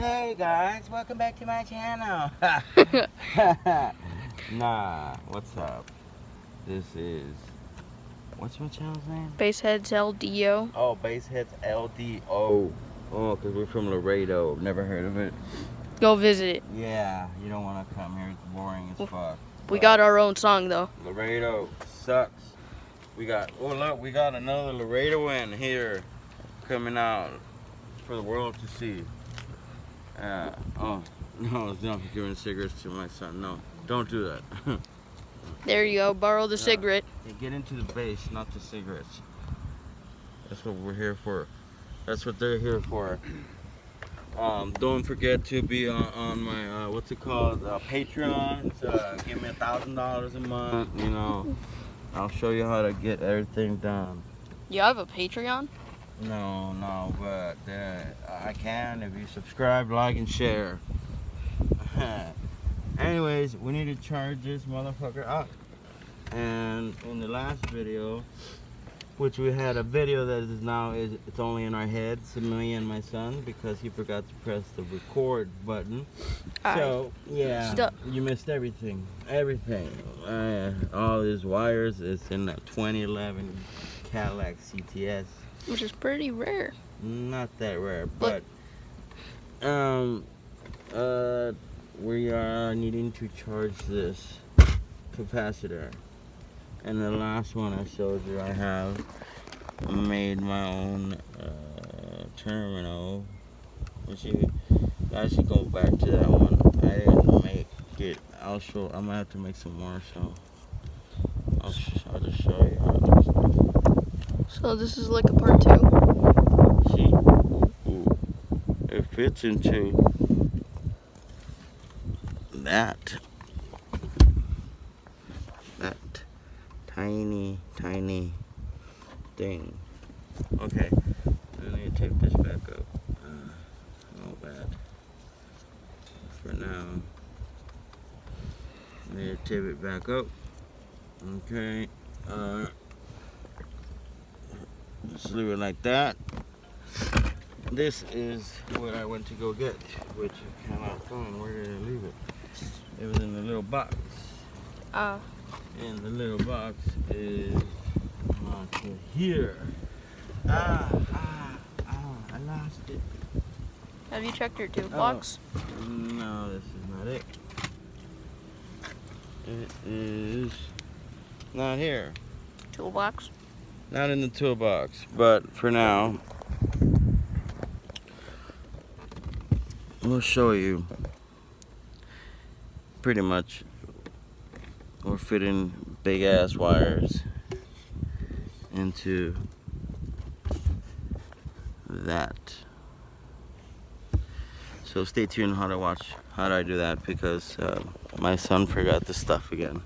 Hey guys, welcome back to my channel. Nah, what's up? This is, what's my channel's name? Baseheads LDO. Oh, Baseheads LDO. Oh, because we're from Laredo. Never heard of it. Go visit it. Yeah, you don't want to come here. It's boring as fuck. We got our own song though. Laredo sucks. We got, oh look, we got another Laredoan here coming out for the world to see. Oh, no, it's not giving cigarettes to my son. No, don't do that. There you go. Borrow the cigarette. Yeah, get into the bass, not the cigarettes. That's what we're here for. That's what they're here for. Don't forget to be on my, what's it called, Patreon. Give me $1,000 a month, you know. I'll show you how to get everything done. You have a Patreon? No, but I can if you subscribe, like, and share. Anyways, we need to charge this motherfucker up. And in the last video, which we had a video that is now, it's only in our heads, me and my son, because he forgot to press the record button. So, yeah, you missed everything. Everything. All his wires is in that 2011 Cadillac CTS. Which is pretty rare. Not that rare, but we are needing to charge this capacitor. And the last one I showed you, I have made my own terminal. I should go back to that one. I didn't make it. I'm gonna have to make some more, so I'll just show you how it looks like. So this is like a part 2. See, it fits into that tiny thing. Okay, I need to tape this back up. Not bad. For now, I need to tape it back up. Okay. Just leave it like that. This is what I went to go get, which I cannot find. Where did I leave it? It was in the little box. And the little box is here. I lost it. Have you checked your toolbox? No, this is not it. It is not here. Toolbox? Not in the toolbox, but for now, we'll show you. Pretty much, we're fitting big ass wires into that. So stay tuned how to watch how do I do that, because my son forgot the stuff again.